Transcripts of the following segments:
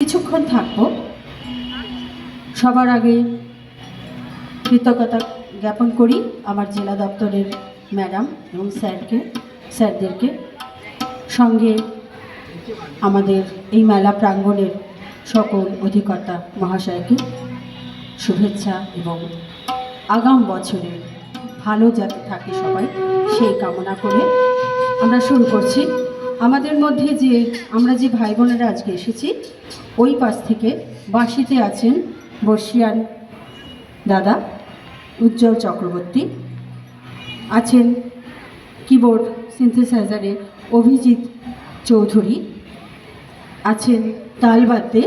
কিছুক্ষণ থাকবো। সবার আগে কৃতজ্ঞতা জ্ঞাপন করি আমার জেলা দপ্তরের ম্যাডাম এবং স্যারদেরকে, সঙ্গে আমাদের এই মেলা প্রাঙ্গণের সকল অধিকর্তা মহাশয়কে শুভেচ্ছা এবং আগাম বছরে ভালো যাতে থাকে সবাই সেই কামনা করে আমরা শুরু করছি। আমাদের মধ্যে আমরা যে ভাই বোনেরা আজকে এসেছি, ওই পাশ থেকে বাঁশিতে আছেন বর্ষিয়ান দাদা উজ্জ্বল চক্রবর্তী, আছেন কিবোর্ড সিনথেসাইজারে অভিজিৎ চৌধুরী, আছেন তালবাদ্যে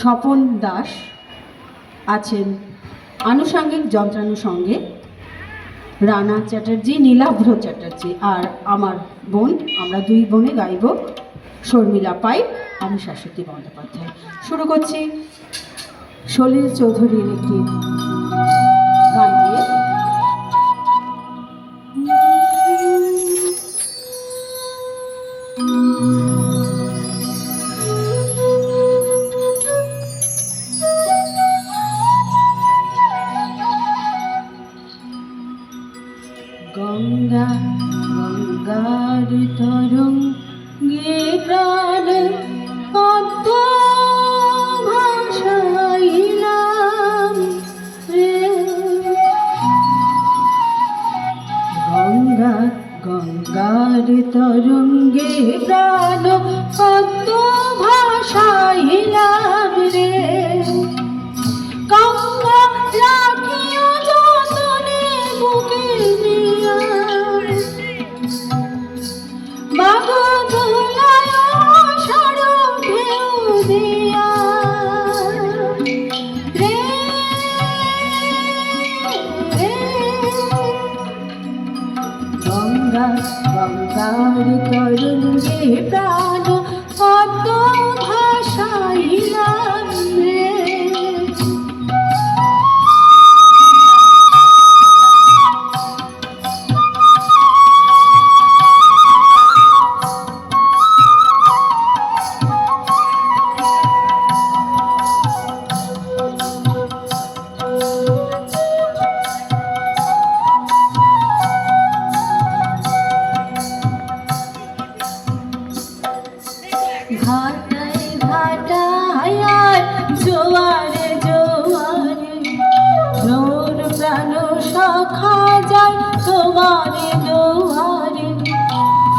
স্বপন দাস, আছেন আনুষঙ্গিক যন্ত্রানুষঙ্গে রানা চ্যাটার্জি, নীলাভ্র চ্যাটার্জি, আর আমার বোন, আমরা দুই বোনে গাইব শর্মিলা পাইক, আমি শাশ্বতী বন্দ্যোপাধ্যায়। শুরু করছি সলিল চৌধুরীর একটি গান দিয়ে। গঙ্গা গঙ্গার তরঙ্গে প্রাণ পদ্ম ভাসাইলাম রে, গঙ্গা গঙ্গার তরঙ্গে প্রাণ পদ্ম ভাসাইলাম রে, গঙ্গা রাখিও যতনে বুকে নিয়া, মাগো দোলায় আষাঢ় ঢেউ দিয়া রে, গঙ্গা গঙ্গার তরঙ্গে প্রাণ পদ্ম ভাসাইলাম রে। ঘাটায় ঘাটায় আর জোয়ারে জোয়ারে নূর প্রাণ সখা যায় তোমারে দুয়ারে,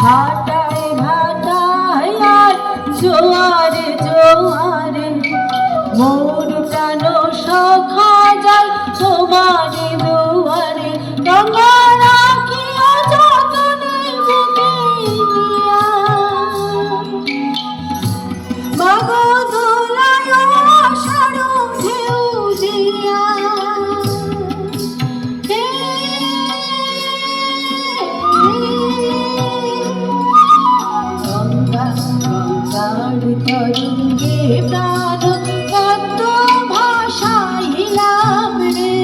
ঘাটায় ঘাটায় আর জোয়ারে জোয়ারে মোর প্রাণ সখা যায় তোমারে দুয়ারে, গঙ্গা রাখিও যতনে বুকে নিয়া, মাগো দোলায় আষাঢ় ঢেউ দিয়া হে, গঙ্গা গঙ্গার তরঙ্গে প্রাণ পদ্ম ভাসাইলাম রে,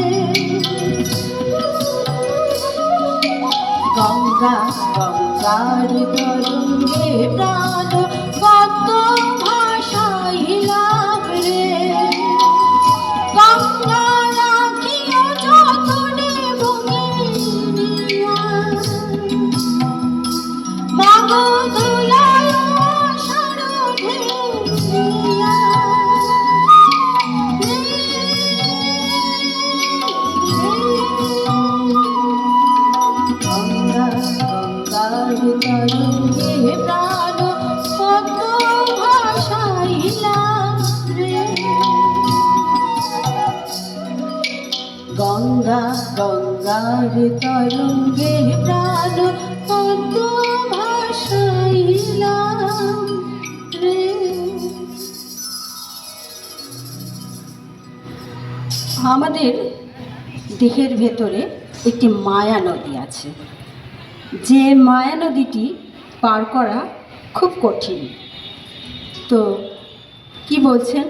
গঙ্গা গঙ্গার তরঙ্গে প্রাণ পদ্ম ভাসাইলাম রে, গঙ্গা রাখিও যতনে বুকে নিয়া, মাগো দোলায় আষাঢ় ঢেউ দিয়া রে, গঙ্গা গঙ্গার তরঙ্গে প্রাণ পদ্ম ভাসাইলাম রে, গঙ্গা গঙ্গার তরঙ্গে প্রাণ পদ্ম ভাসাইলাম রে। আমাদের দেহের ভেতরে একটি মায়া নদী আছে, যে মায়া নদীটি পার করা খুব কঠিন। তো কি বলছেন?